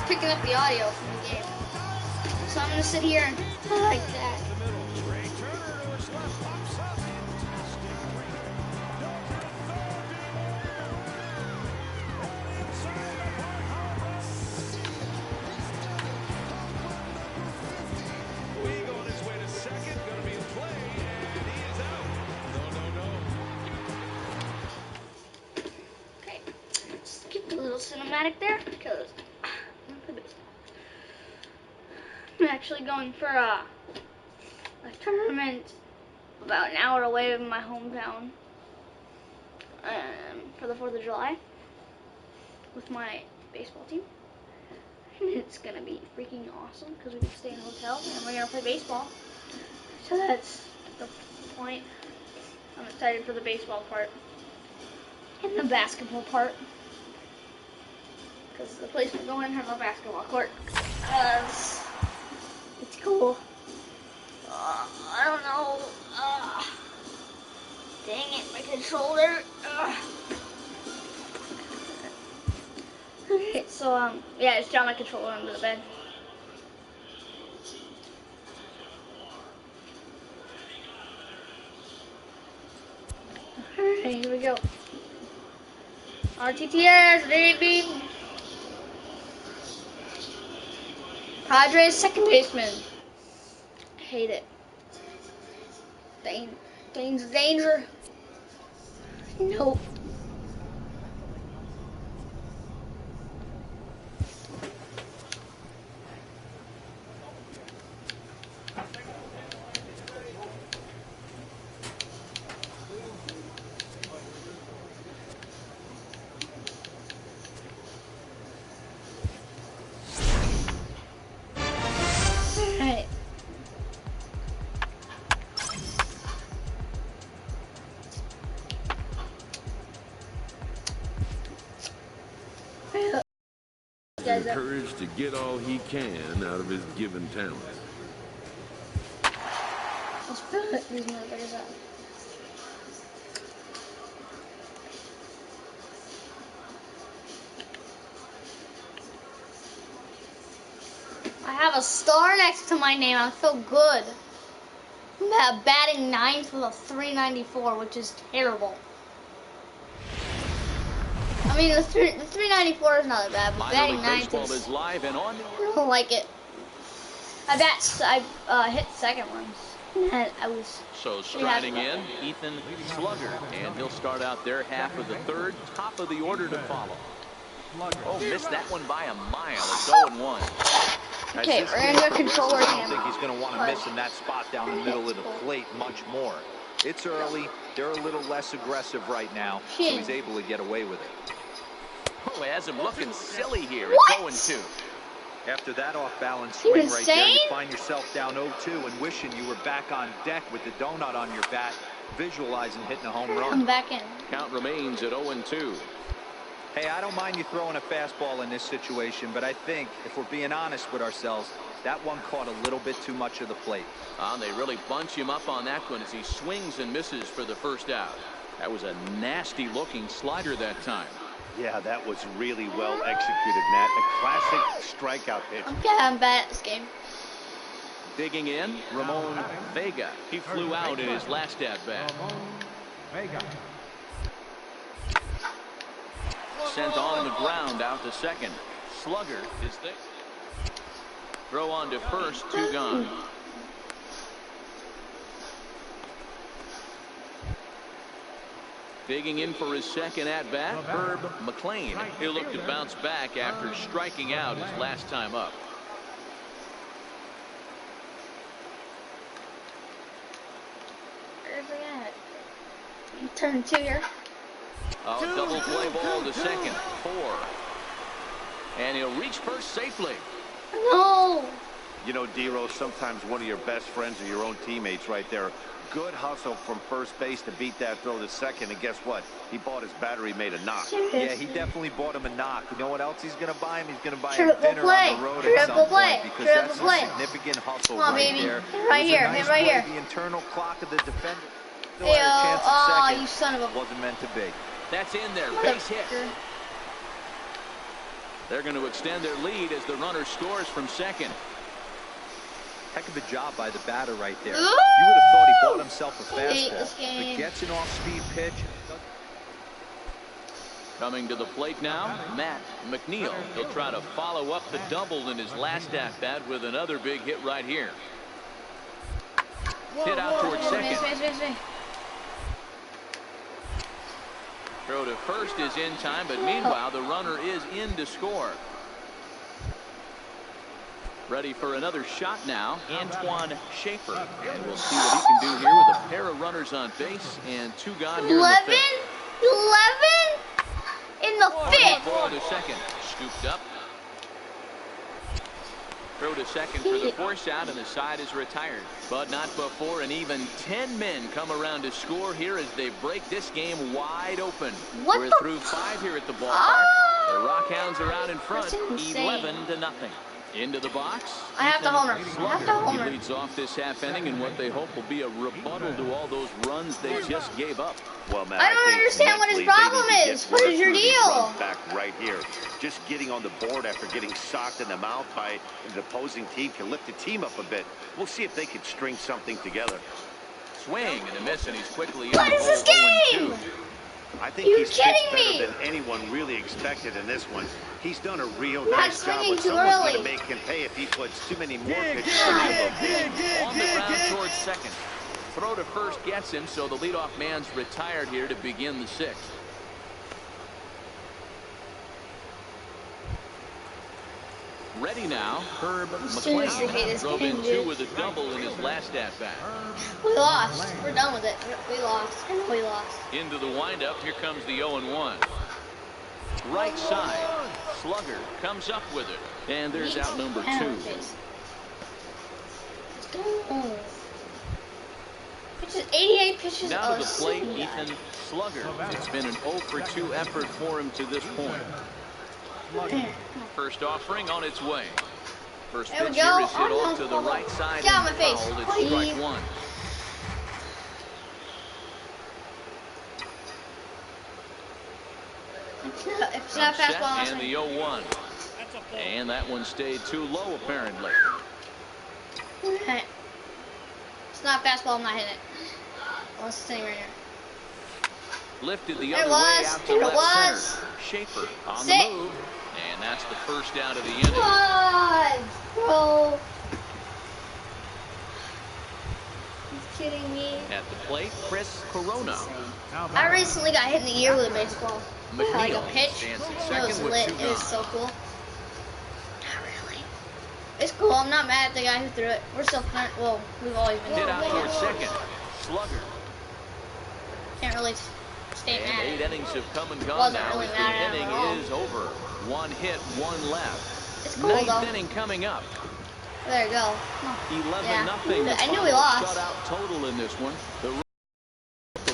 picking up the audio from the game. So I'm gonna sit here like that. Okay, just keep a little cinematic there because I'm actually going for a tournament about an hour away from my hometown for the 4th of July with my baseball team. And it's going to be freaking awesome because we can stay in a hotel and we're going to play baseball. So that's the point. I'm excited for the baseball part and the basketball part because the place we're going has a basketball court. It's cool. I don't know. Dang it, my controller. Okay, so yeah, I just dropped my controller under the bed. Alright, here we go. RTTS, baby. Padres second baseman. Hate it. Danger. Nope. Encouraged to get all he can out of his given talent. Let's put these motherfuckers up. I have a star next to my name. I feel good. I'm batting 9th with a 394, which is terrible. I mean, the 394 is not that bad, but batting 9th is live and on. I don't like it. I hit second once. I was. So striding in, Ethan Slugger, and he'll start out their half of the third, top of the order to follow. Oh, missed that one by a mile. It's 0-1. Okay, we're gonna go controller. I don't think he's going to want to miss in that spot down the middle of the plate much more. It's early. They're a little less aggressive right now, so he's able to get away with it. Oh, it has him looking silly here. It's 0-2. After that off-balance swing right there, you find yourself down 0-2 and wishing you were back on deck with the donut on your bat, visualizing hitting a home run. I'm back in. Count remains at 0-2. Hey, I don't mind you throwing a fastball in this situation, but I think, if we're being honest with ourselves, that one caught a little bit too much of the plate. They really bunch him up on that one as he swings and misses for the first out. That was a nasty-looking slider that time. Yeah, that was really well executed, Matt. A classic strikeout pitch. Okay, I'm bad at this game. Digging in, Ramon Vega. He flew out in his last at-bat. Sent on the ground out to second. Slugger is there. Throw on to first, 2 gone. Digging in for his second at-bat, Herb McLean. He'll look to bounce back after striking out his last time up. Where's he at? Turn 2 here. Oh, double play ball to second. 4. And he'll reach first safely. No. You know, D-Rose, sometimes one of your best friends are your own teammates right there. Good hustle from first base to beat that throw to second, and guess what? He bought his battery made a knock. Yeah, he definitely bought him a knock. You know what else he's going to buy him? He's going to buy him dinner on the road at some point, because that's a significant hustle right there. Right here, right here. The internal clock of the defender. Still had a chance at second. You son of a... Wasn't meant to be. That's in there. Base hit. They're going to extend their lead as the runner scores from second. Heck of a job by the batter right there. Ooh! You would have thought he bought himself a fastball, game. but gets an off-speed pitch. Coming to the plate now, Matt McNeil. He'll try to follow up the double in his last at-bat with another big hit right here. Hit out towards second. Throw to first is in time, but meanwhile the runner is in to score. Ready for another shot now, Antoine Schaefer. And we'll see what he can do here with a pair of runners on base and two gone here in the fifth. 11 in the fifth. Throw to second, scooped up. Throw to second for the force out, and the side is retired. But not before an even 10 men come around to score here as they break this game wide open. We're through 5 here at the ballpark. The Rockhounds are out in front, 11-0. Into the box. I have to homer. He leads off this half inning in what they hope will be a rebuttal to all those runs they just gave up. Well, Matt, I don't understand what his problem is. What is your deal? Back right here. Just getting on the board after getting socked in the mouth by the opposing team can lift the team up a bit. We'll see if they can string something together. Swing and a miss, and he's quickly in. What is this game? I think he's pitched better than anyone really expected in this one. He's done a real nice job, but someone's going to make him pay if he puts too many more pitches on the On the ground towards second. Throw to first gets him, so the leadoff man's retired here to begin the 6th. Ready now, Herb McLean. Drove in 2 with a double in his last at-bat. We lost. We're done with it. We lost. I know we lost. Into the windup, here comes the 0-1. Right side, Slugger comes up with it. And there's out number 2. Let's go. Pitches 88 pitches. Now to the plate, Ethan Slugger. It's been an 0-for-2 effort for him to this point. First offering on its way. First pitch here is hit off to the right side. Get out of my face. It's strike 1. It's not fastball. And the 0-1. And that one stayed too low, apparently. It's not fastball. I'm not hitting it. Well, it's sitting right here. Lifted the other way out to left center. Schaefer on the move. And that's the first out of the inning. God, bro. He's kidding me. At the plate, Chris Corona. I recently got hit in the ear with a baseball. Like a pitch. It was lit. It was so cool. Not really. It's cool. I'm not mad at the guy who threw it. We're still friends. Well, we've always been. Hit out towards second. Slugger. Can't really stay mad. And 8 innings have come and gone now. Really The inning is over. 1 hit, 1 left. It's cool, 9th inning coming up. There you go. 11-0. I knew we lost. Shutout total in this one. The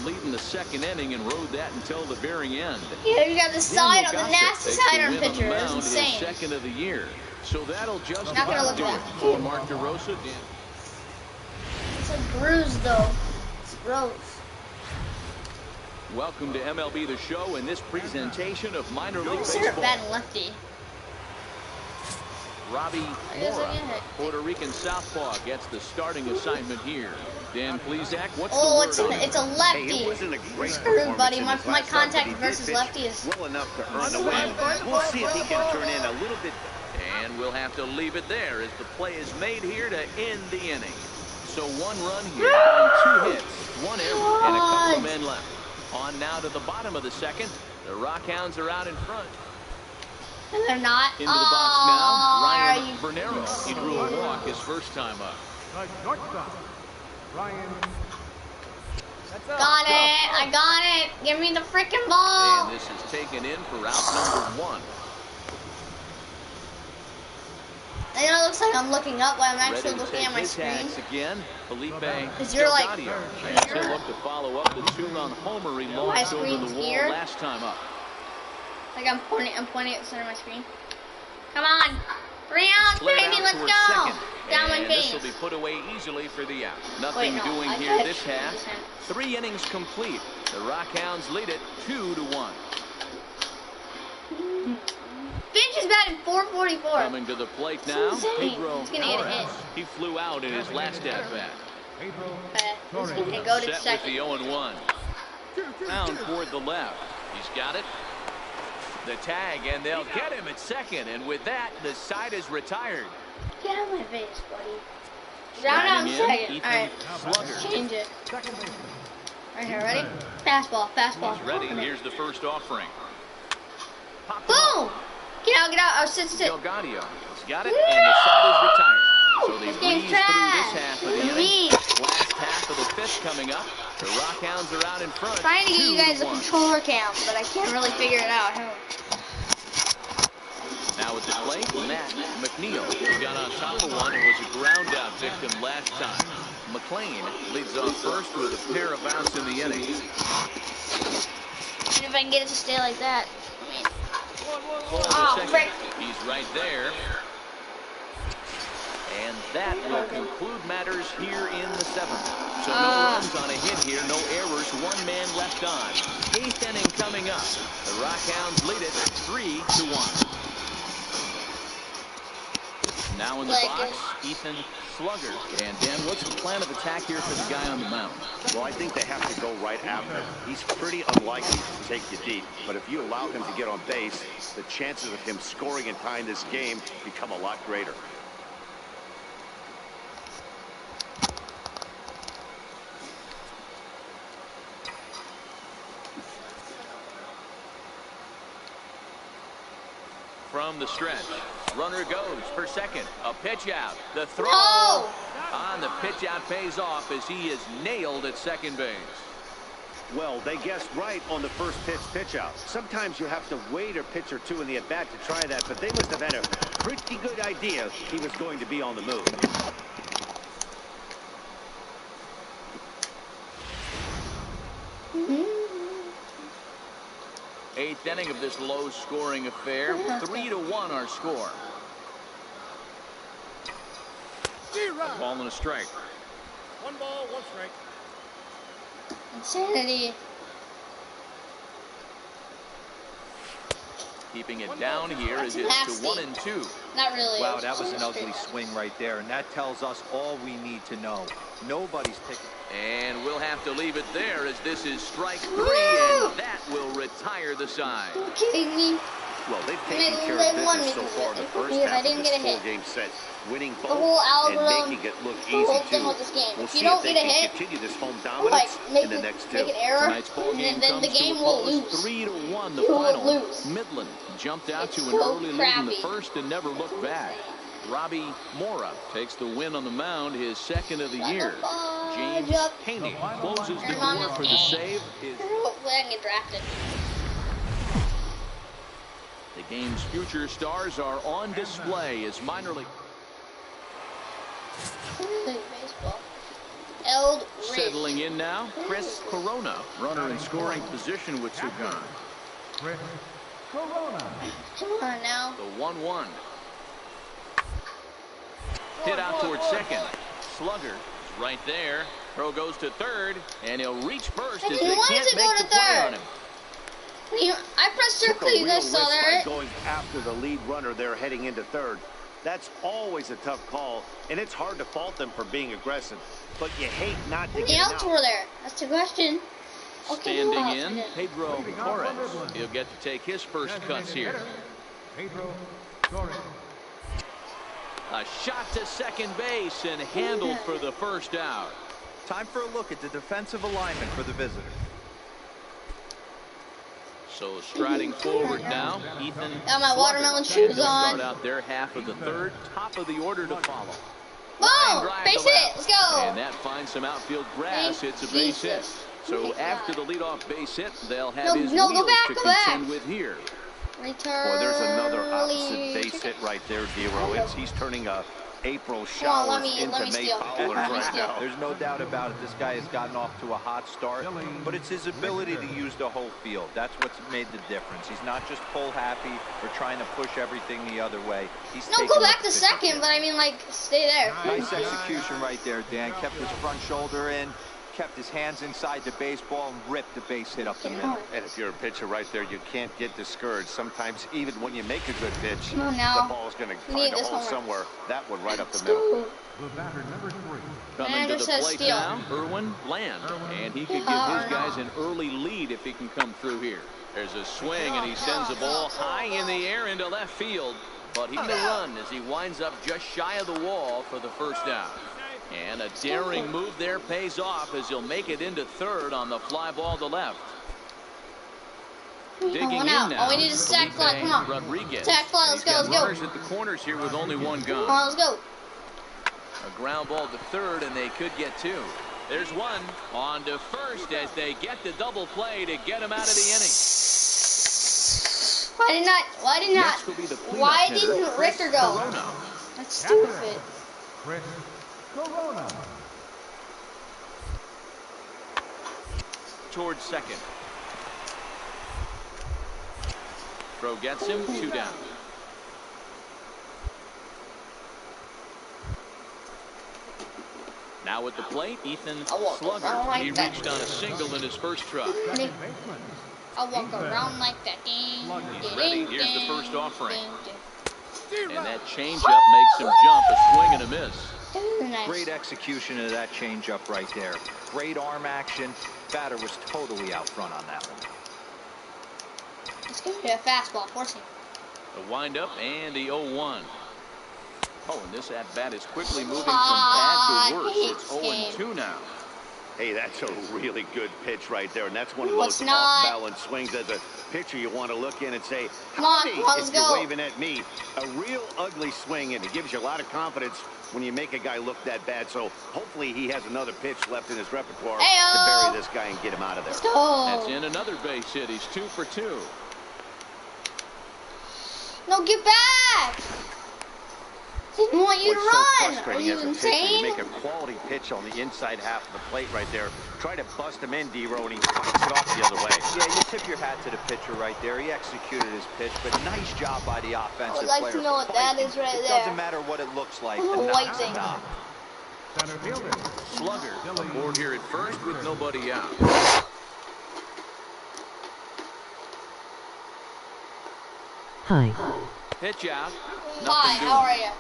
lead in the 2nd inning and rode that until the very end. Yeah, you got the side on the nasty sidearm pitcher. It was insane. 2nd of the year. So that'll just Not gonna look do it bad. for Mark DeRosa. It's a bruise though. It's gross. Welcome to MLB The Show and this presentation of minor league Sir, baseball. bad lefty. Robbie Mora, Puerto Rican southpaw, gets the starting assignment here. Dan Plesac, what's the word on it? It's a lefty. Hey, it wasn't a great Screwed, buddy. My performance contact but he versus did lefty is well enough to earn the win. We'll see if he can turn in a little bit. And we'll have to leave it there as the play is made here to end the inning. So 1 run here on 2 hits, 1 error, and a couple of men left. On now to the bottom of the 2nd. The Rockhounds are out in front. And they're not. Into the box now, Ryan Bernero. He drew a walk his first time up. Got it. I got it. Give me the freaking ball. And this is taken in for out number 1. I know it looks like I'm looking up, but I'm actually looking at my screen. Again, Felipe Because you're like Delgado. And he'll look to follow up the 2-run homer he launched over the wall here. last time up. Like I'm pointing at the center of my screen. Come on. 3 outs, Split baby. out Let's towards go. second. Down my And face. this will be put away easily for the out. Nothing doing here this half. 3 innings complete. The Rockhounds lead it 2-1. Finch is batted .444. Coming to the plate now. Pedro He's gonna get a hit. He flew out in his last at bat. He's gonna go to Set second. with the 0-1. Down toward the left. He's got it. The tag, and they'll get him at second. And with that, the side is retired. Get out of my face, buddy. Down out in second. Alright. Slugger. Change it. Right here, ready? Fastball, fastball. He's ready. Here's the first offering. Boom! Get out, get out. Oh, sit. Delgadio. He's got it, and the side is retired. So they breeze through this half of the inning. Last half of the fifth coming up. The Rockhounds are out in front. Trying to get you guys a controller cam, but I can't really figure it out. Now at the plate, Matt McNeil. He got on top of one and was a ground out victim last time. McLean leads off first with a pair of outs in the inning. And if I can get it to stay like that. Oh, frick. He's right there. And that will conclude matters here in the seventh. So no runs on a hit here, no errors, one man left on. Eighth inning coming up. The Rockhounds lead it 3-1. Now in the box, Ethan Slugger. And Dan, what's the plan of attack here for the guy on the mound? Well, I think they have to go right after him. He's pretty unlikely to take you deep, but if you allow him to get on base, the chances of him scoring and tying this game become a lot greater. From the stretch, runner goes for second. A pitch out. The throw on the pitch out pays off as he is nailed at second base. Well, they guessed right on the first pitch out. Sometimes you have to wait a pitch or two in the at-bat to try that, but they must have had a pretty good idea he was going to be on the move. Eighth inning of this low-scoring affair. 3-1 our score. A ball and a strike. 1 ball, 1 strike. Insanity. Keeping it down here as it's to 1-2. Not really. Wow, that was an ugly swing right there, and that tells us all we need to know. Nobody's picking. And we'll have to leave it there as this is strike 3, and that will retire the side. Are you kidding me? Well, they've taken care of business so far in the first half of this full-game set, winning both and making it look easy too. We'll see if they can continue this home dominance in the next two. Make an error, Tonight's ball game then the comes game to a will close. lose. 3-1 the You will final. lose. Midland jumped out It's to an so early lead in the crappy. first and never looked back. Robbie Mora takes the win on the mound, his second of the year. James Haney closes the door for the save. Hopefully I can get drafted. The game's future stars are on display as minor league. Baseball. Eld Ridge. Settling in now, Chris Corona, runner in scoring position with two guns. Come on now. The 1-1. Hit out towards second. Slugger is right there. Throw goes to third, and he'll reach first as they can't make the play on him. I pressed circle. You guys saw that, right? Going after the lead runner there heading into third. That's always a tough call, and it's hard to fault them for being aggressive. But you hate not to The get outs were there. That's the question. Okay, Standing in, Pedro Torres. He'll get to take his first cuts here. A shot to second base and handled for the first out. Time for a look at the defensive alignment for the visitor. So striding forward now, Ethan. Got my watermelon shoes on. Start out their half of the third, top of the order to follow. Boom! Base hit. Let's go. And that finds some outfield grass. It's a base hit. So after the leadoff base hit, they'll have his wheels to contend with here. Return. Boy, there's another opposite base hit right there, Dero. He's turning a April showers into May powers right now. There's no doubt about it. This guy has gotten off to a hot start, but it's his ability to use the whole field. That's what's made the difference. He's not just pull happy or trying to push everything the other way. He's No, go back to second, but I mean, like, stay there. Nice execution right there, Dan. Kept his front shoulder in. kept his hands inside the baseball and ripped the base hit up the middle. And if you're a pitcher right there, you can't get discouraged. Sometimes even when you make a good pitch, the ball's going to find a hole somewhere. That one right up the middle. Coming to the plate now, Irwin Land. And he could give his guys an early lead if he can come through here. There's a swing, and he sends the ball high in the air into left field. But he's going to run as he winds up just shy of the wall for the first out. And a daring move there pays off as he'll make it into third on the fly ball to left. Digging in now. Oh, we need a sack fly. Come on. Rodriguez. Sack fly. Let's go. Let's go. Runners at the corners here with only one gun. Come on, let's go. A ground ball to third, and they could get two. There's one on to first as they get the double play to get him out of the inning. Why didn't Richter go? Corona. That's stupid. Towards second. Throw gets him, 2 down. Now at the plate, Ethan Slugger. He reached on a single in his first try. I'll walk around like that. He's ready. Here's the first offering. And that changeup makes him jump, a swing and a miss. Nice. Great execution of that changeup right there. Great arm action. Batter was totally out front on that one. It's going to be a fastball, forcing. The windup and the 0-1. Oh, and this at-bat is quickly moving from bad to worse. It's 0-2 now. Hey, that's a really good pitch right there, and that's one of those off-balance swings. As a pitcher, you want to look in and say, "Howdy!" If you're waving at me. A real ugly swing, and it gives you a lot of confidence when you make a guy look that bad. So hopefully he has another pitch left in his repertoire to bury this guy and get him out of there. That's in another base hit. He's 2 for 2. No, get back! Didn't want you to run. So Are you insane? You make a quality pitch on the inside half of the plate right there. Try to bust him in, D-Row, and he fights it off the other way. Yeah, you tip your hat to the pitcher right there. He executed his pitch, but nice job by the offensive player. I would like to know what that is right there. It doesn't matter what it looks like. The white knoc's thing. a knock. Slugger aboard here at first with nobody out. Hi. Pitch out. Hi, how are you?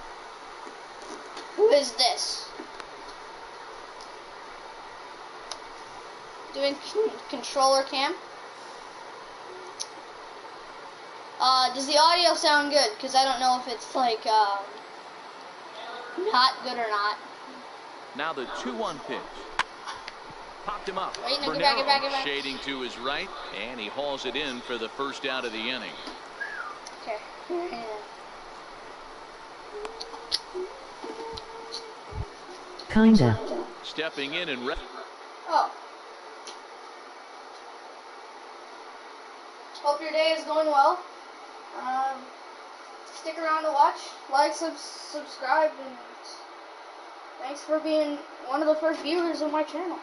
Who is this? Doing controller cam? Does the audio sound good? Because I don't know if it's like not good or not. Now the 2-1 pitch. Popped him up. Wait, no, get back. Shading to his right, and he hauls it in for the first out of the inning. Okay. Kinda. Stepping in and Oh. Hope your day is going well. Stick around to watch, like, subscribe, and thanks for being one of the first viewers of my channel.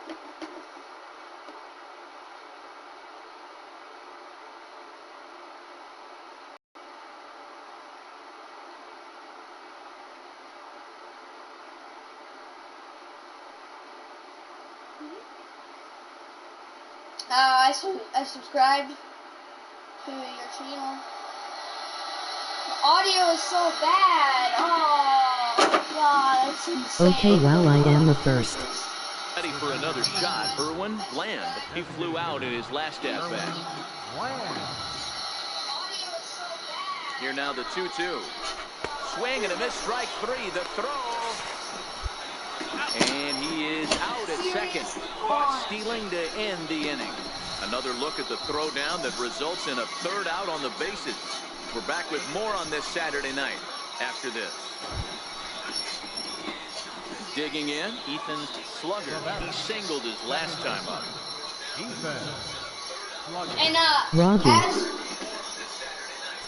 I subscribed to your channel. The audio is so bad. Oh God, that's insane. Okay, well, I am the first. Ready for another shot. Irwin Land. He flew out in his last at bat. Here now the 2-2. Swing and a miss, strike 3. The throw. And he is out at second. Caught stealing to end the inning. Another look at the throwdown that results in a third out on the bases. We're back with more on this Saturday night after this. Digging in, Ethan Slugger. He singled his last time up. And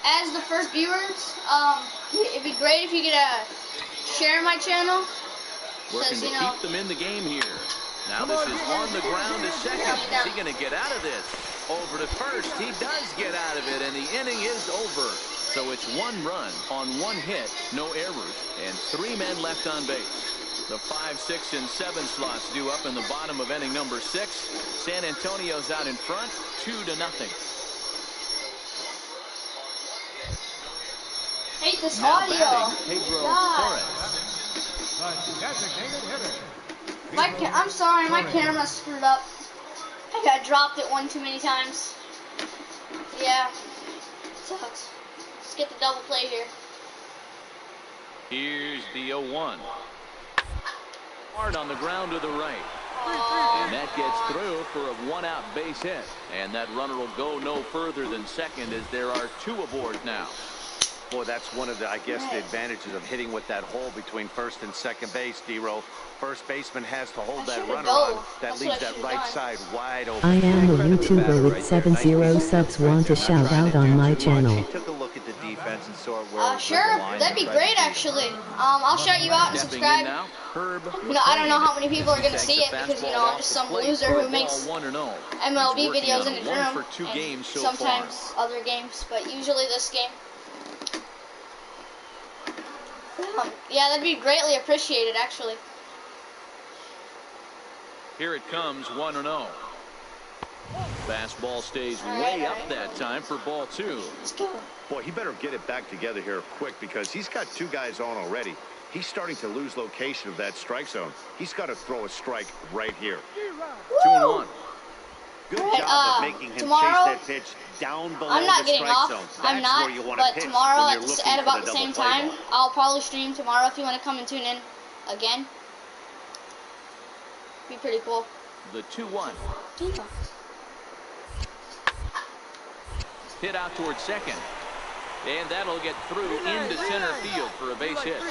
as the first viewers, it'd be great if you could share my channel. Working to keep them in the game here. Now this is on the ground to second. Is he going to get out of this? Over to first. He does get out of it, and the inning is over. So it's 1 run on 1 hit, no errors, and 3 men left on base. The 5, 6, and 7 slots due up in the bottom of inning number 6. San Antonio's out in front, 2-0. Hate this Now audio. batting, Pedro God. Torres. I'm sorry, my camera screwed up. I think I dropped it one too many times. Yeah, sucks. Let's get the double play here. Here's the 0-1. Hard on the ground to the right. And that gets through for a 1-out base hit. And that runner will go no further than second as there are 2 aboard now. Boy, that's one of the, I guess, the advantages of hitting with that hole between first and second base, D-Roll. First baseman has to hold that runner on. That leaves that right side wide open. I am a YouTuber with 70 subs. Want a shout out on my channel. He took a look at the defense and saw where Sure, that'd be great actually. I'll shout you out and subscribe. I don't know how many people are gonna see it because I'm just some loser who makes MLB videos in his room and sometimes other games, but usually this game. Yeah, that'd be greatly appreciated actually. Here it comes, 1-0. Fastball stays way up that time for ball 2. Let's go. Boy, he better get it back together here quick because he's got 2 guys on already. He's starting to lose location of that strike zone. He's got to throw a strike right here. 2-1. Good job of making him chase that pitch down below I'm not the getting strike off. zone. I'm That's not, where you want but to pitch tomorrow when you're looking at for about the the same double play time, ball. I'll probably stream tomorrow if you want to come and tune in again. Be pretty cool. The 2-1. Hit out towards second. And that'll get through into center field for a base hit.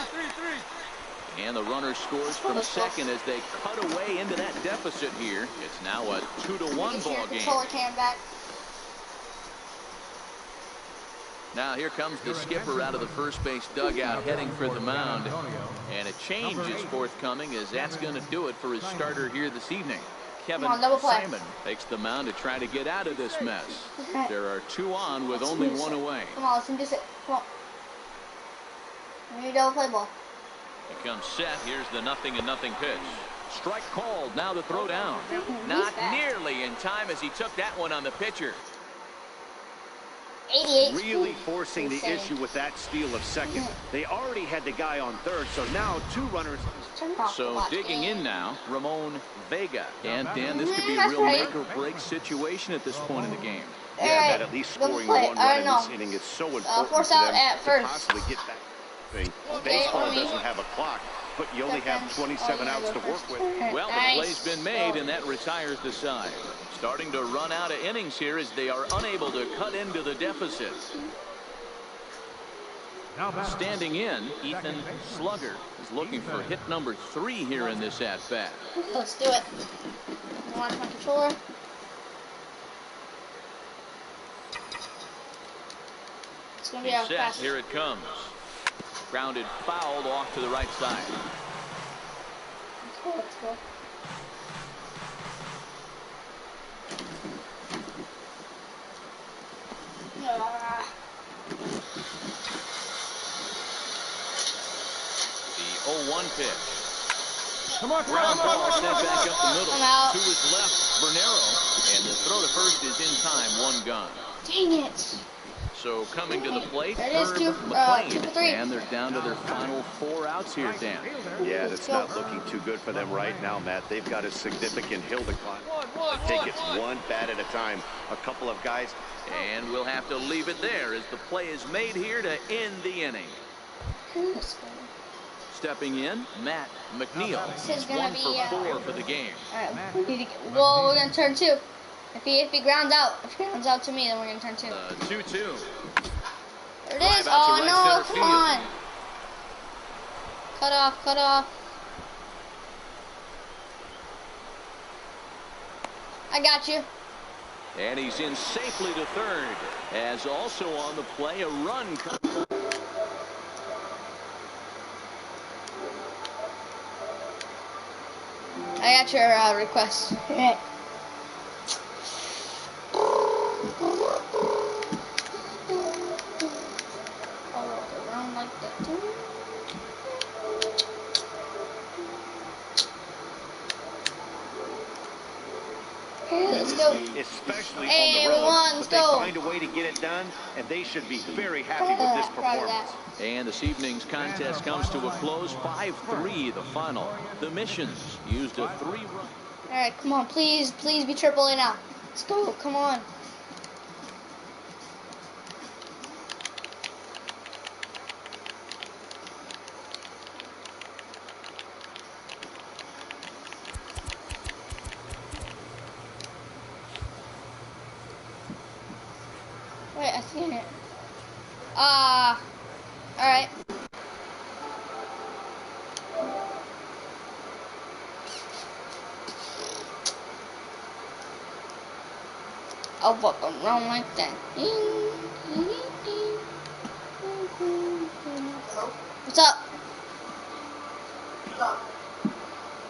And the runner scores from second as they cut away into that deficit here. It's now a 2-1 ball game. Controller cam back. Now here comes the skipper out of the first base dugout heading for the mound. And a change is forthcoming as that's going to do it for his starter here this evening. Kevin Simon takes the mound to try to get out of this mess. There are 2 on with only 1 away. Come on, let's induce it. Come on. We need a double play ball. He comes set. Here's the 0-0 pitch. Strike called. Now the throw down. Not nearly in time as he took that one on the pitcher. 88. Really forcing the issue with that steal of second. They already had the guy on third, so now 2 runners. So digging in now, Ramon Vega. And Dan, this could be a real make or break situation at this point in the game. Yeah, that at least scoring 1 run in this inning is so important force for out them at to first. possibly get that thing. Baseball doesn't have a clock, but you only have 27 outs to work with. Well, the play's been made, and that retires the side. Starting to run out of innings here as they are unable to cut into the deficit. Standing in, Ethan Slugger is looking for hit number 3 here in this at-bat. Let's do it. Watch my controller. It's going to be our Set. fastest. Here it comes. Grounded fouled off to the right side. Let's go. The 0-1 pitch. Come on, Ground ball sent back up the middle. I'm out. To his left, Bernero. And the throw to first is in time. 1 gone. Dang it. So coming to the plate, There it is, Herb 2 McLean. for 3. And they're down to their final 4 outs here, Dan. Yeah, that's not looking too good for them right now, Matt. They've got a significant hill to climb. Take it 1 bat at a time. A couple of guys. And we'll have to leave it there as the play is made here to end the inning. Stepping in, Matt McNeil. This is He's gonna 1 be, for 4 for the game. Alright, we need to get, well, we're going to turn 2. If he grounds out, to me, then we're going to turn 2. 2-2. There it is. Oh, no, come on. Cut off, cut off. I got you. And he's in safely to third. As also on the play, a run. I got your request. Yeah. go. especially Hey, on the road. we won. Let's But go. they find a way to get it done, and they should be very happy with this performance. And this evening's contest comes to a close. 5-3 the final. The Missions used a 3-run. All right, come on, please be triple A now. Let's go. Come on. Wait, I see it. All right. I'll walk around like that. What's up?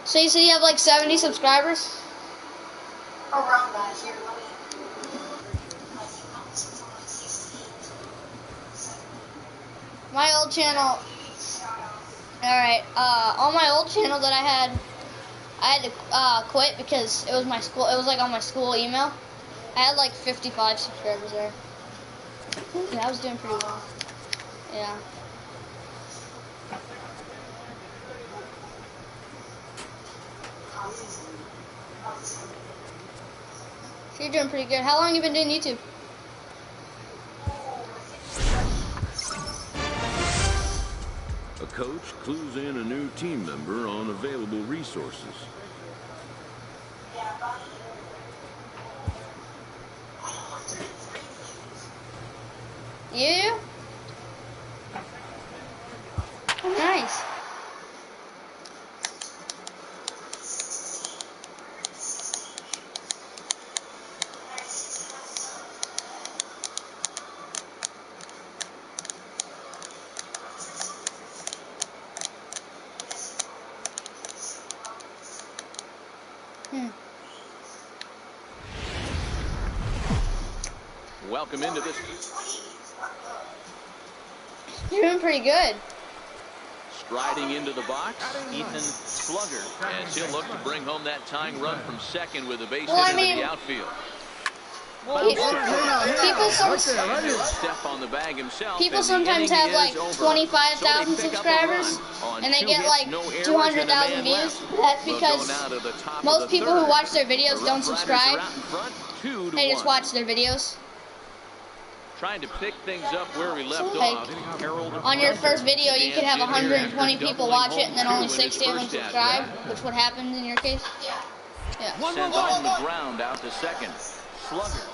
So you said you have like 70 subscribers? Around that. My old channel. Alright, on my old channel that I had to quit because it was my school. It was like on my school email. I had like 55 subscribers there. Yeah, I was doing pretty well. Yeah. So you're doing pretty good. How long have you been doing YouTube? A coach clues in a new team member on available resources. You? Oh, nice. Welcome into this. You're doing pretty good. Striding into the box, Ethan Slugger, as he'll look to bring home that tying run from second with a base hit into the outfield. People sometimes have like 25,000 subscribers and they get like 200,000 views. That's because most people who watch their videos don't subscribe. They just watch their videos. Trying to pick things up where we left off. On your first video, you could have 120 people watch it and then only 60 of them subscribe, which would happen in your case. Yeah. Sends on the ground out to second. Slugger.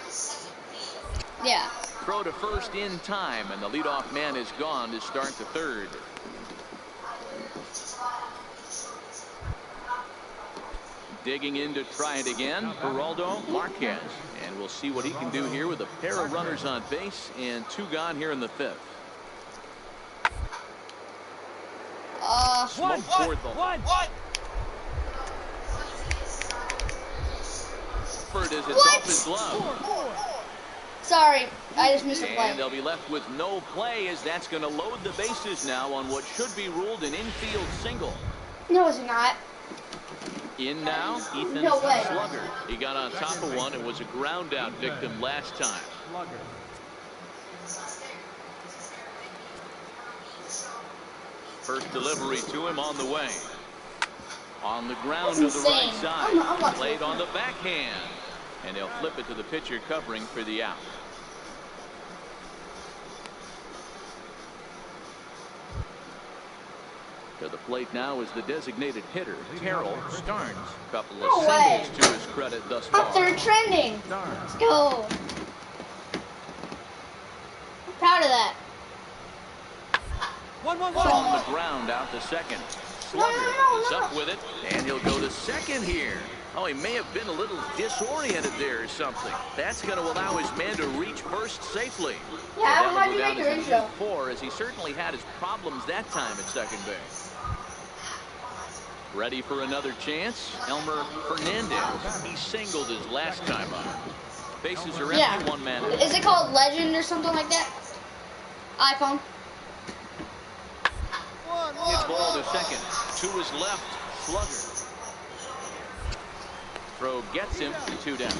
Yeah. Throw to first in time, and the leadoff man is gone to start the third. Digging in to try it again, Geraldo Marquez. And we'll see what he can do here with a pair of runners on base and two gone here in the fifth. Smoke toward the Ford as it's off his glove. Sorry, I just missed a play. And they'll be left with no play as that's going to load the bases now on what should be ruled an infield single. No, it's not. In now, Ethan Slugger. He got on top of one and was a ground out victim last time. First delivery to him on the way. On the ground to the right side. Played on the backhand. And they'll flip it to the pitcher covering for the out. To the plate now is the designated hitter, Terrell Starnes. Couple of singles to his credit thus far. Up there trending. Let's go. I'm proud of that. On the ground out to second. Slugger is up with it, and he'll go to second here. Oh, he may have been a little disoriented there or something. That's going to allow his man to reach first safely. Yeah, so how'd you make your intro? 4, as he certainly had his problems that time at second base. Ready for another chance? Elmer Fernandez. He singled his last time up. Bases are empty, one man. Is it called Legend or something like that? iPhone. Hit ball to second. To his left, Slugger. Throw gets him, 2 down.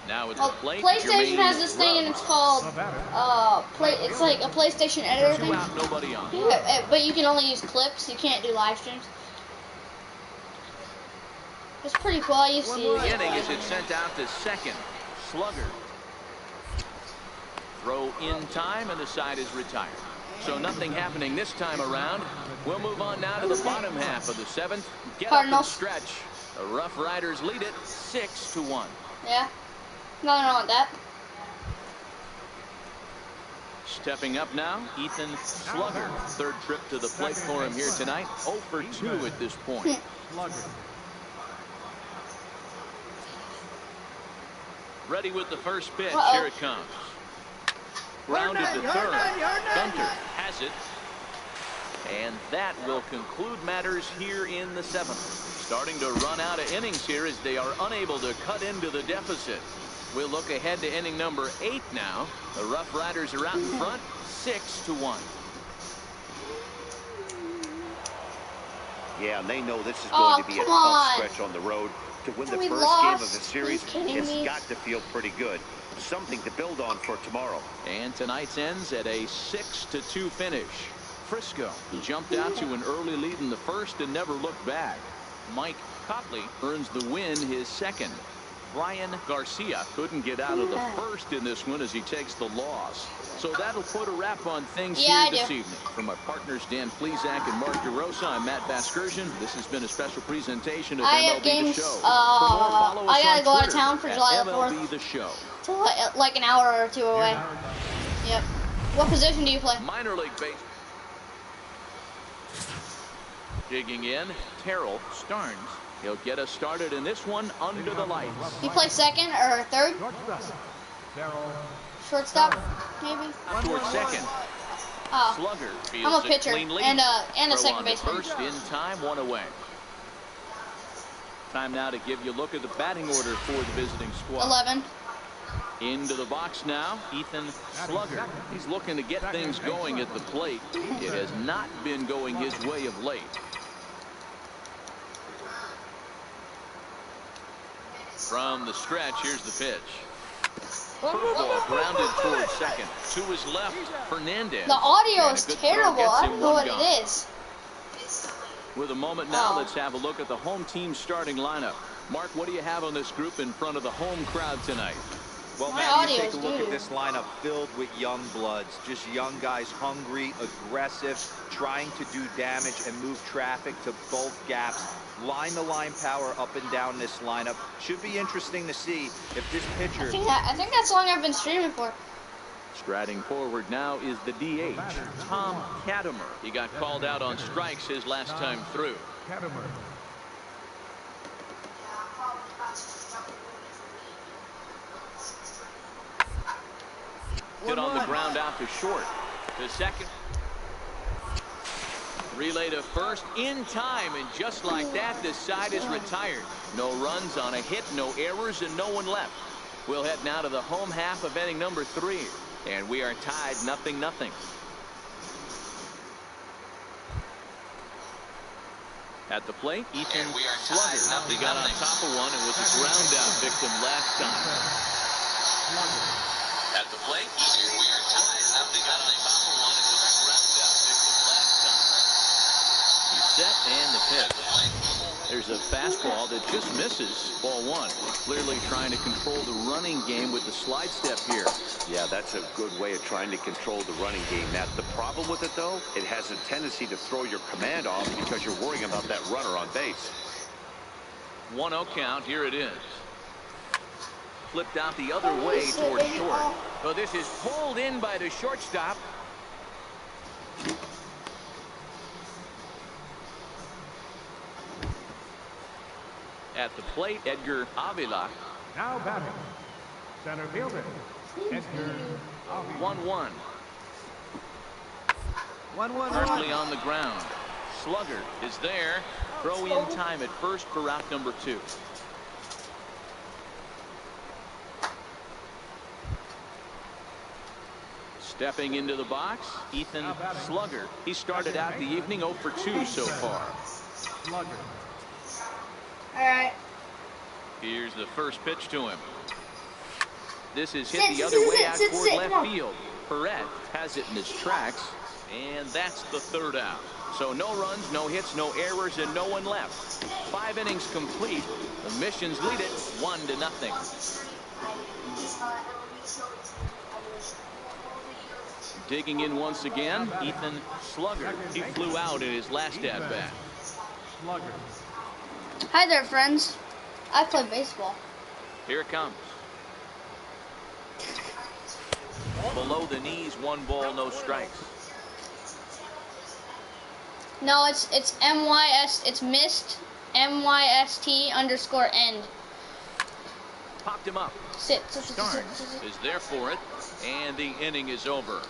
Now it's plate. PlayStation has this thing, and it's called it's like a PlayStation editor thing. Out, nobody on. Yeah, but you can only use clips. You can't do live streams. It's pretty cool. I used to use it. Inning is it sent out to second. Slugger. Throw in time, and the side is retired. So nothing happening this time around. We'll move on now to the bottom half of the seventh. Get up and stretch. The Rough Riders lead it 6-1. Yeah. Nothing wrong with that. Stepping up now, Ethan Slugger. Third trip to the plate for him here tonight. 0 for 2 at this point. Ready with the first pitch. Here it comes. Grounded to third. Gunter has it. And that will conclude matters here in the seventh. Starting to run out of innings here as they are unable to cut into the deficit. We'll look ahead to inning number 8 now. The Rough Riders are out in front, 6-1. Yeah, and they know this is going to be a tough stretch on the road. To win the first game of the series, it's got to feel pretty good. Something to build on for tomorrow. And tonight's ends at a 6-2 finish. Frisco jumped out to an early lead in the first and never looked back. Mike Copley earns the win, his second. Brian Garcia couldn't get out of the first in this one as he takes the loss. So that'll put a wrap on things here this evening. From my partners Dan Plezak and Mark DeRosa, I'm Matt Vasgersian. This has been a special presentation of MLB The Show. I gotta go out of town for July 4th. MLB The Show. To like an hour or two away. Yep. What position do you play? Minor league base. Digging in, Terrell Starnes. He'll get us started in this one under the lights. You play second or third? Shortstop, maybe? Towards second. Oh. Slugger feels I'm a pitcher and a second baseman. First in time, 1 away. Time now to give you a look at the batting order for the visiting squad. 11. Into the box now, Ethan Slugger. He's looking to get things going at the plate. It has not been going his way of late. From the stretch, here's the pitch. Football grounded towards second. To his left, Fernandez. The audio is terrible. I don't know what it is. With a moment now, let's have a look at the home team starting lineup. Mark, what do you have on this group in front of the home crowd tonight? Well, Matt, you take a look at this lineup filled with young bloods, just young guys, hungry, aggressive, trying to do damage and move traffic to both gaps. Line-to-line power up and down this lineup. Should be interesting to see if this pitcher... I think that's the song I've been streaming for. Striding forward now is the DH, Tom Katimer. He got called out on strikes his last time through. Hit on the ground out to short. To second. Relay to first in time, and just like that, the side is retired. No runs on a hit, no errors, and no one left. We'll head now to the home half of inning number 3, and we are tied 0-0. At the plate, Ethan Slugger. He got on top of one and was a ground out victim last time. At the plate, we are tied. He got on top of one and was a ground out victim last time. He's set and the pitch. There's a fastball that just misses. Ball 1. Clearly trying to control the running game with the slide step here. Yeah, that's a good way of trying to control the running game. Now, the problem with it, though, it has a tendency to throw your command off because you're worrying about that runner on base. 1-0 count. Here it is. Flipped out the other way towards short. So this is pulled in by the shortstop. At the plate, Edgar Avila. Now batting, center fielder, Edgar Avila. 1-1. 1-1. Firmly on the ground. Slugger is there. Throw in time at first for route number 2. Stepping into the box, Ethan Slugger. He started out the evening 0 for 2 so far. Slugger. All right. Here's the first pitch to him. This is hit the other way out toward left field. Perret has it in his tracks, and that's the third out. So no runs, no hits, no errors, and no one left. 5 innings complete. The Missions lead it 1-0. Digging in once again, Ethan Slugger. He flew out in his last at-bat. Slugger. Hi there, friends. I play baseball. Here it comes. Below the knees, 1 ball, no strikes. No, it's MYS. It's missed. MYST_end. Popped him up. Sit. Starnes is there for it, and the inning is over.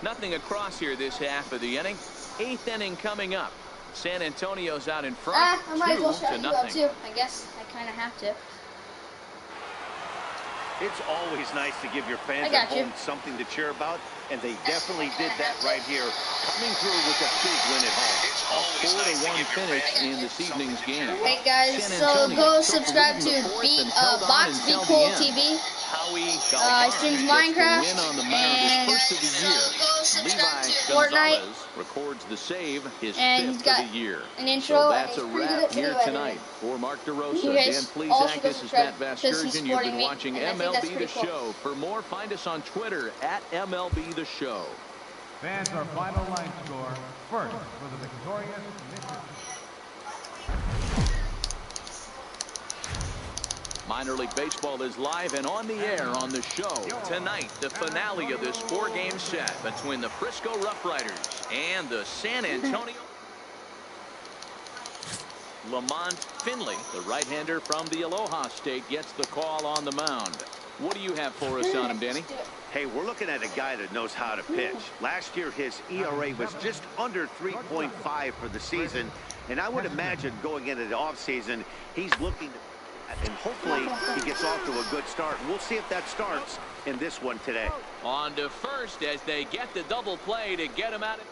Nothing across here this half of the inning. 8th inning coming up. San Antonio's out in front. I might as well 2 shout to you out nothing. too. I guess I kind of have to. It's always nice to give your fans I at got you. home something to cheer about, and they definitely did that right here, coming through with a big win at home. A 4-1 finish in this evening's game. Alright guys, San so Antonio go took the subscribe lead in to the fourth and held on Box Be until Cool the end. TV. Howie I streams gets the Minecraft win on the mound his and first of the year. go subscribe Levi to Fortnite. Gonzalez records the save, his And he's 5th got of the year. an intro, So and that's he's a pretty good wrap at here video tonight. editing. For Mark DeRosa, You Dan guys Plezak, also go this is subscribe Matt because he's Vasgersian. You've supporting been me, watching and I think that's MLB The pretty cool. Show. For more, find us on Twitter at MLB The Show. Fans, our final line score. First for the victorious Missions. Minor League Baseball is live and on the air on the show. Tonight, the finale of this 4-game set between the Frisco Rough Riders and the San Antonio. Lamont Finley, the right-hander from the Aloha State, gets the call on the mound. What do you have for us on him, Danny? Hey, we're looking at a guy that knows how to pitch. Last year, his ERA was just under 3.5 for the season, and I would imagine going into the offseason, he's looking to, and hopefully he gets off to a good start. We'll see if that starts in this one today. On to first as they get the double play to get him out of.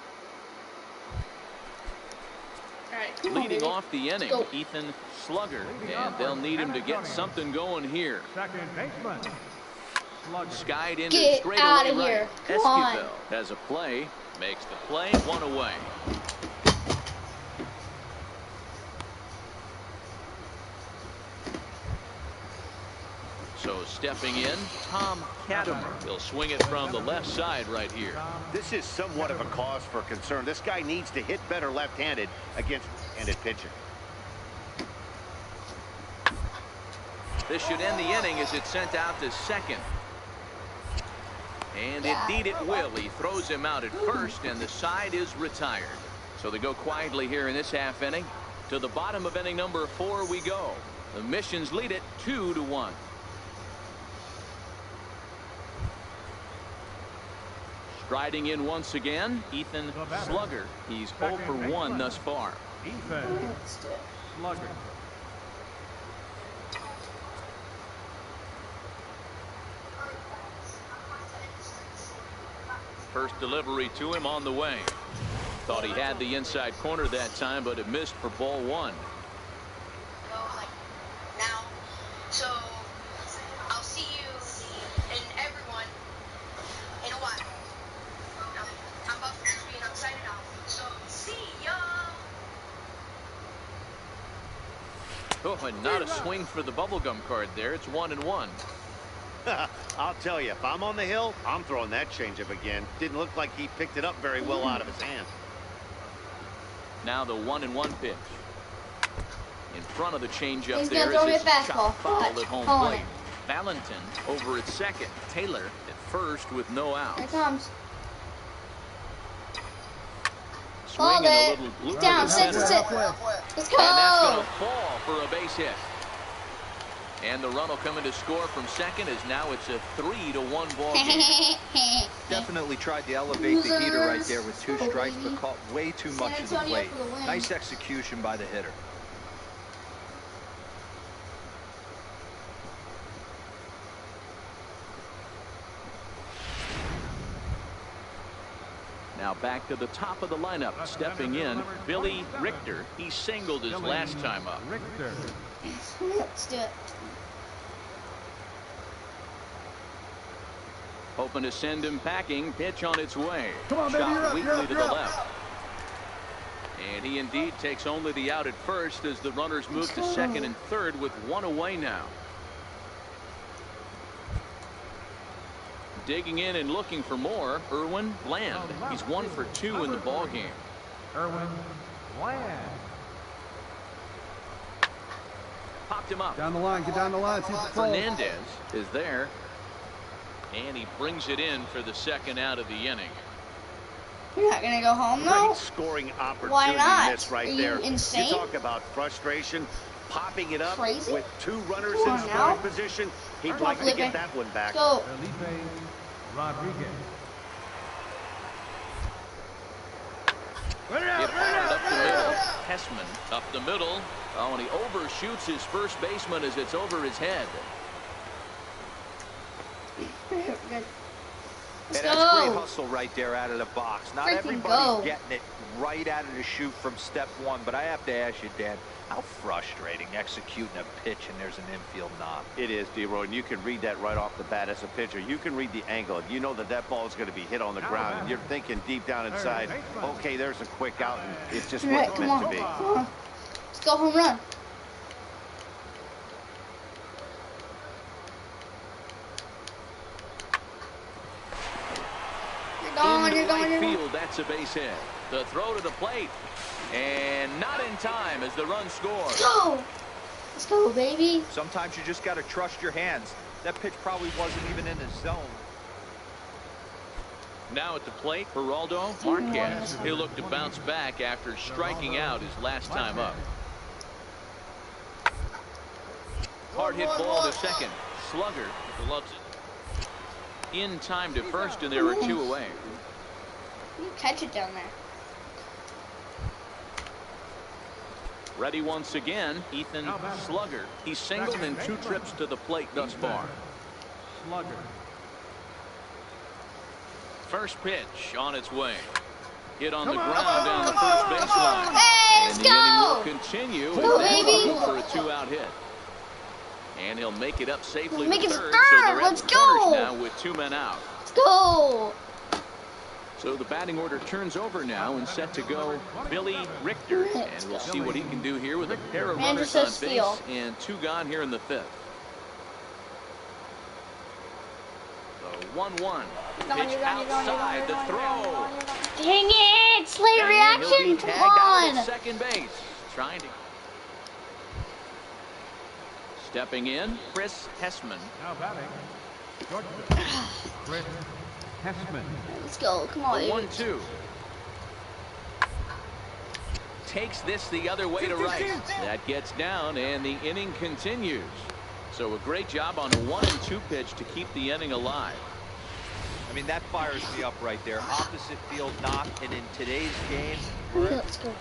Leading off the inning, Ethan Slugger, and they'll need him to get something going here. Second baseman. Slugger. Skied into Get straight out away of here. right. Come on. Esquivel has a play, makes the play, 1 away. So stepping in, Tom Katimer. He'll swing it from the left side right here. This is somewhat of a cause for concern. This guy needs to hit better left-handed against right-handed pitching. This should end the inning as it's sent out to second. And indeed it will. He throws him out at first, and the side is retired. So they go quietly here in this half inning. To the bottom of inning number 4 we go. The Missions lead it 2-1. Striding in once again, Ethan Slugger. He's 0 for 1 thus far. Ethan Slugger. First delivery to him on the way. Thought he had the inside corner that time, but it missed for ball 1. Now, so I'll see you and everyone in a while. I'm about to be and I'm signing out. So see ya. Oh, and not a swing for the bubblegum card there. It's 1-1. I'll tell you, if I'm on the hill, I'm throwing that changeup again. Didn't look like he picked it up very well out of his hand. Now the 1-1 pitch. In front of the changeup He's there gonna throw me is a his fastball. chop foul at home Hold plate. it. Valentin over at second. Taylor at first with no Here outs. it comes. Swinging Hold a it. little blue It's down. to Sit. center. Let's And that's go. going to fall for a base hit. And the run will come in to score from second, as now it's a 3-1 ball game. Definitely tried to elevate the heater right there with 2 strikes, but caught way too much of the plate. Nice execution by the hitter. Now back to the top of the lineup. Stepping in, Billy Richter. He singled his last time up. Richter. Let's do it. Hoping to send him packing. Pitch on its way. Come on, baby, Shot you're up, weakly to the left. And he indeed takes only the out at first as the runners move to second and third with one away now. Digging in and looking for more, Erwin Bland. He's 1 for 2 in the ball game. Erwin Bland. Popped him up. Down the line, get down the line. See if Fernandez is there. And he brings it in for the second out of the inning. You're not gonna go home though? Great scoring opportunity. Why not? Miss right Are there. you insane? You talk about frustration. Popping it up Crazy? with 2 runners Come in on scoring now. position. He'd Come like on, to Felipe. get that one back. Go. Felipe Rodriguez. Hit hard up the middle. Hessman up the middle. Oh, and he overshoots his first baseman as it's over his head. Good. Let's And that's great go. hustle right there out of the box. Not Freaking everybody's go. getting it right out of the chute from step one, but I have to ask you, Dan, how frustrating executing a pitch and there's an infield knock. It is, D-Roy, and you can read that right off the bat as a pitcher. You can read the angle. You know that that ball is going to be hit on the ground, and you're thinking deep down inside, okay, there's a quick out, and it's just All right, what it's come meant on. to be. Come on. Let's go home run. You're going. Field, that's a base hit. The throw to the plate. And not in time as the run scores. Let's go. Let's go, baby. Sometimes you just got to trust your hands. That pitch probably wasn't even in the zone. Now at the plate, Geraldo Marquez. He'll look to bounce back after striking out his last time up. Hard hit ball to second. Slugger loves it. In time to first, and there are 2 away. You catch it down there. Ready once again, Ethan Slugger. He's singled in 2 trips to the plate thus far. Slugger. First pitch on its way. Hit on the ground down the first baseline. Hey, let's And the inning will go. continue. Let's go, baby. For a 2-out hit. And he'll make it up safely Make to it third. third. So they're Let's at the corners go. now with 2 men out. Let's go. So the batting order turns over now and set to go Billy Richter. And we'll see what he can do here with a pair of runners on base and 2 gone here in the 5th. The 1-1. Pitch outside the throw. Dang it. It's late And he'll be reaction. tagged Come out at on. second base. Trying to. Stepping in, Chris Hessman. Now batting. Georgia. Chris Hessman. Let's go. Come on, baby. 1-2. Takes this the other way to right. That gets down, and the inning continues. So a great job on a 1-2 pitch to keep the inning alive. I mean, that fires me up right there. Opposite field knock, and in today's game, Let's go.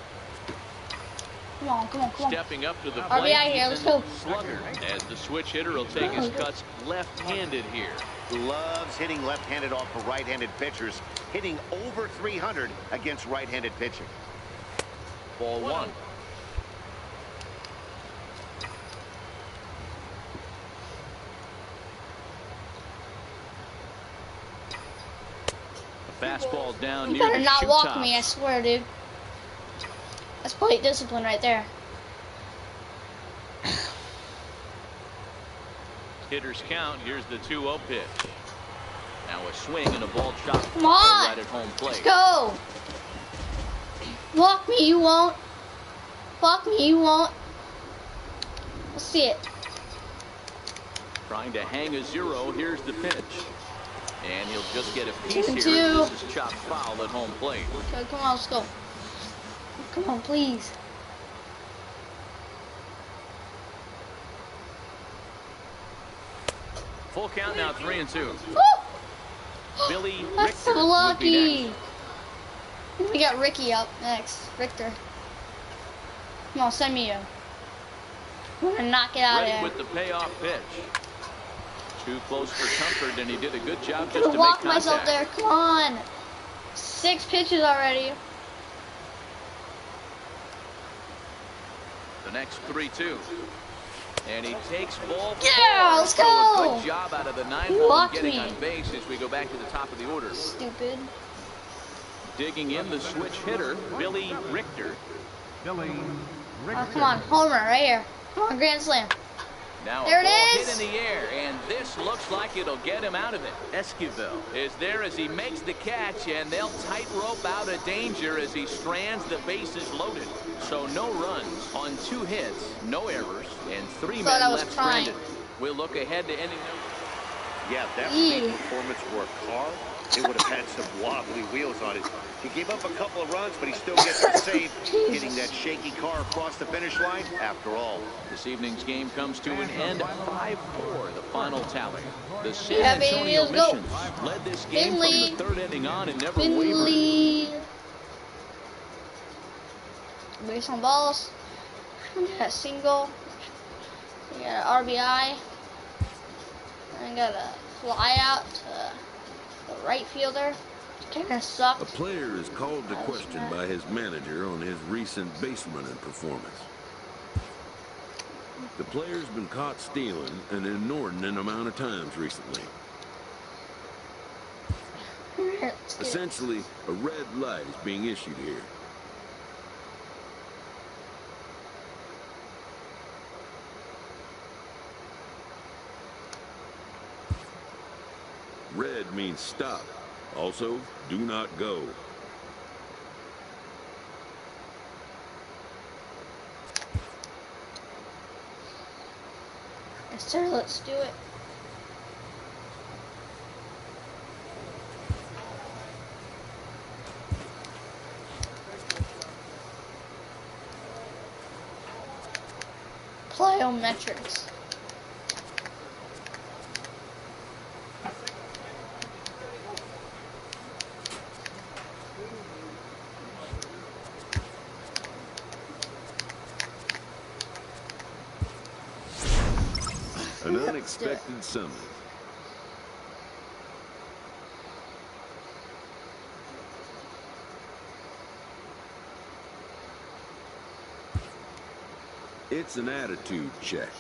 Come on, come on, come on. Stepping up to the plate, RBI here, let's go. Slugger, as the switch hitter will take his cuts left-handed here. Loves hitting left-handed off of right-handed pitchers, hitting over 300 against right-handed pitching. Ball 1. A fastball down You near better the not shoe walk tops. me, I swear, dude. That's plate discipline right there. Hitters count. Here's the 2-0 pitch. Now a swing and a ball chopped Come on. right at home plate. Let's go. Walk me, you won't. Walk me, you won't. Let's see it. Trying to hang a 0. Here's the pitch. And he'll just get a piece 2-2. here. This is chopped foul at home plate. Okay, come on, let's go. Come on, please. Full count now, 3-2. Woo! Billy That's Richter so would be lucky. next. We got Ricky up next. Richter. Come on, send me a. We're gonna knock it out of Ready there. with the payoff pitch. Too close for comfort, and he did a good job I'm just gonna to walk make myself contact. there. Come on. 6 pitches already. The next 3-2. And he takes ball. Yeah, let's go. So a good job out of the 9th hole getting on base as we go back to the top of the order. Stupid. Digging in the switch hitter, Billy Richter. Billy Richter. Oh, come on, homer right here. Come on, grand slam. Now there a ball it is. hit in the air, and this looks like it'll get him out of it. Esquivel is there as he makes the catch, and they'll tightrope out of danger as he strands the bases loaded. So no runs on 2 hits, no errors, and 3 men left stranded. We'll look ahead to ending them. Yeah, that would be performance for a car. It would have had some wobbly wheels on it. He gave up a couple of runs, but he still gets the save, getting that shaky car across the finish line after all. This evening's game comes to an end, 5-4, the final tally. The San Antonio Missions led this game from the 3rd inning on and never wavered. Base on balls. We got a single. We got an RBI. I got a fly out to the right fielder. Kind of sucked. A player is called to question by his manager on his recent base running performance. The player's been caught stealing an inordinate amount of times recently. Essentially, a red light is being issued here. Red means stop. Also, do not go. Yes, sir, let's do it. Plyometrics. An unexpected summons. It's an attitude check.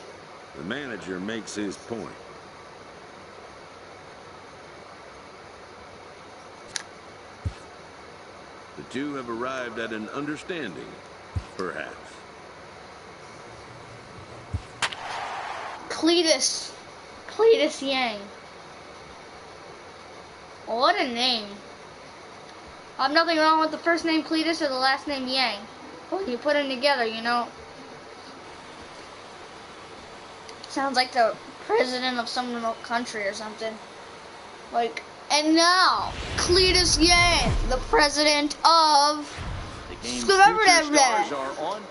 The manager makes his point. The two have arrived at an understanding, perhaps. Cletus Yang. What a name. I have nothing wrong with the first name Cletus or the last name Yang. When you put them together, you know. Sounds like the president of some country or something. Like, and now, Cletus Yang, the president of... The game's future stars are on.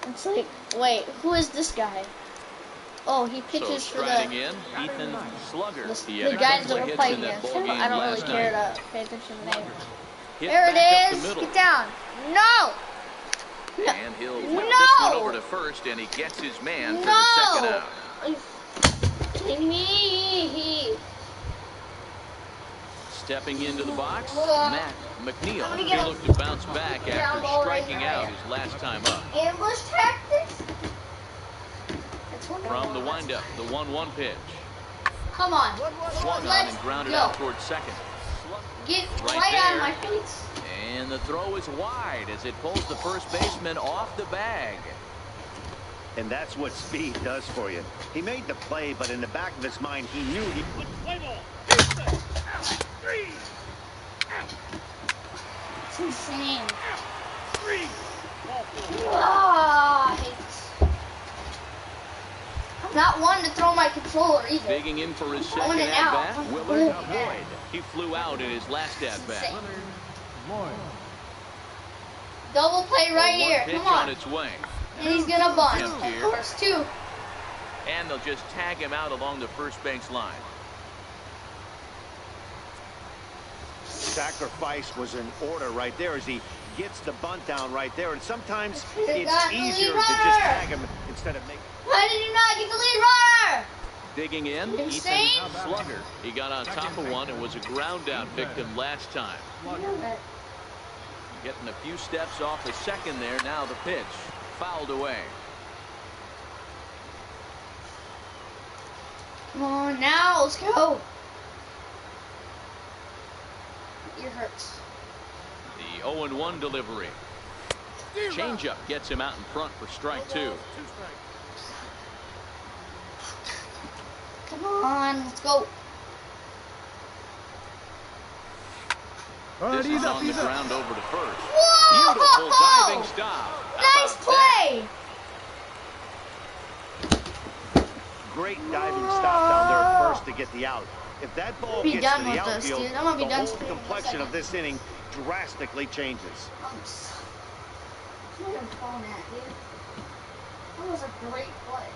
It's like, wait, who is this guy? Oh, he pitches for the Ethan Slugger. The guys that we're playing against. I don't really care to pay attention to the name. There it is. Get down. No. And he'll whip this one over to first, and he gets his man for the second out. Are you kidding me? Stepping into the box, Matt McNeil. He looked to bounce back after striking out his last time up. Ambush tactics? From the windup, the 1-1 pitch. Come on. Swung on and grounded out towards second. Get right on my face. And the throw is wide as it pulls the first baseman off the bag. And that's what speed does for you. He made the play, but in the back of his mind, he knew he would play ball. It's insane. Oh, I'm not one to throw my controller either. Digging in for his second at-bat, Willard Lloyd. He flew out in his last at-bat. Double play right here. Come on. Its way. And he's gonna bunt. Of course, too. And they'll just tag him out along the first base line. Sacrifice was in order right there as he gets the bunt down right there. And sometimes it's easier to just tag him instead of making. Why did you not get the lead runner? Digging in, Insane. Ethan Slugger. He got on top of one and was a ground out victim last time. Getting a few steps off the second there. Now the pitch fouled away. Come on now, let's go. Ear hurts. The 0-1 delivery. Changeup gets him out in front for strike 2. Come on, let's go. This is on the ground over to first. Whoa! Beautiful diving stop. Nice play. Great diving stop down there at first to get the out. If that ball Be gets done to the with this, outfield, dude. I'm gonna be the done whole soon. complexion of this inning drastically changes. What am I calling that, dude? That was a great play.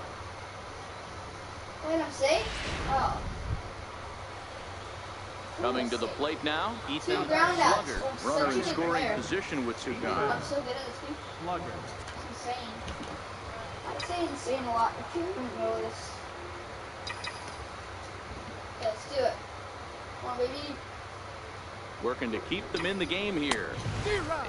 What did I say? Oh. Coming to the plate now, Ethan Two ground outs. Slugger. Runner in scoring position with 2 guys. I'm so good at this, dude. Slugger. It's insane. I say insane a lot. If you don't know this. Yeah, let's do it. Come on, baby. Working to keep them in the game here.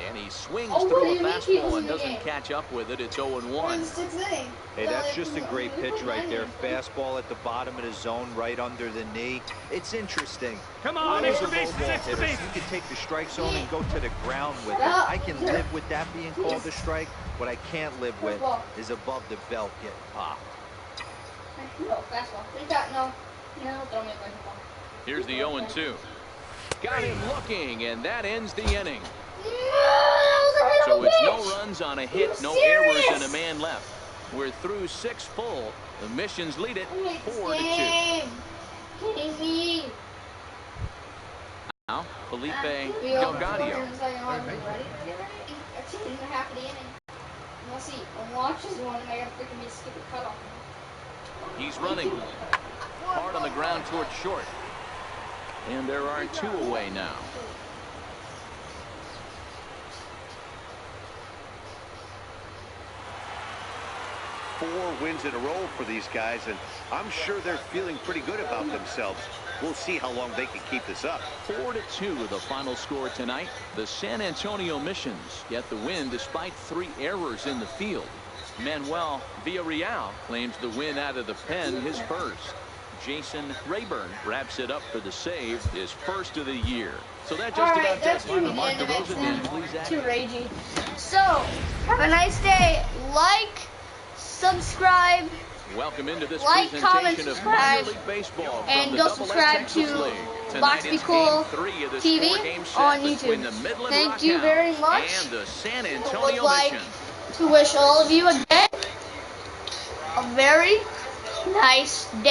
And he swings Oh, through a what do you mean keep fastball us in and the doesn't game? catch up with it. It's 0-1. Hey, that's just a great pitch right there. Fastball at the bottom of the zone, right under the knee. It's interesting. Come on, As a extra bases, low ball extra hitter, bases. you can take the strike zone and go to the ground with it. Yeah. I can live with that being called a strike. What I can't live with is above the belt getting popped. No, fastball. No, throw me a baseball. Here's the 0-2. Got him looking, and that ends the inning. So it's no runs on a hit, no errors, and a man left. We're through 6 full. The Missions lead it 4-2. Kidding me. Now, Felipe Delgado. He's running hard on the ground towards short. And there are 2 away now. Four wins in a row for these guys, and I'm sure they're feeling pretty good about themselves. We'll see how long they can keep this up. 4-2 the final score tonight. The San Antonio Missions get the win despite 3 errors in the field. Manuel Villarreal claims the win out of the pen, his first. Jason Rayburn wraps it up for the save, his first of the year. So that just about does it. Mark DeRosa, then please act. Too ragey. So, have a nice day. Like, subscribe. Welcome into this Like, comment, presentation of subscribe, Minor League Baseball and from go the subscribe Texas to League. Tonight Box Be is Cool Game 3 of this TV 4-game set on between YouTube. the Midland Thank you Rockhounds very much. and the San I Antonio would like Missions. to wish all of you again a very nice day.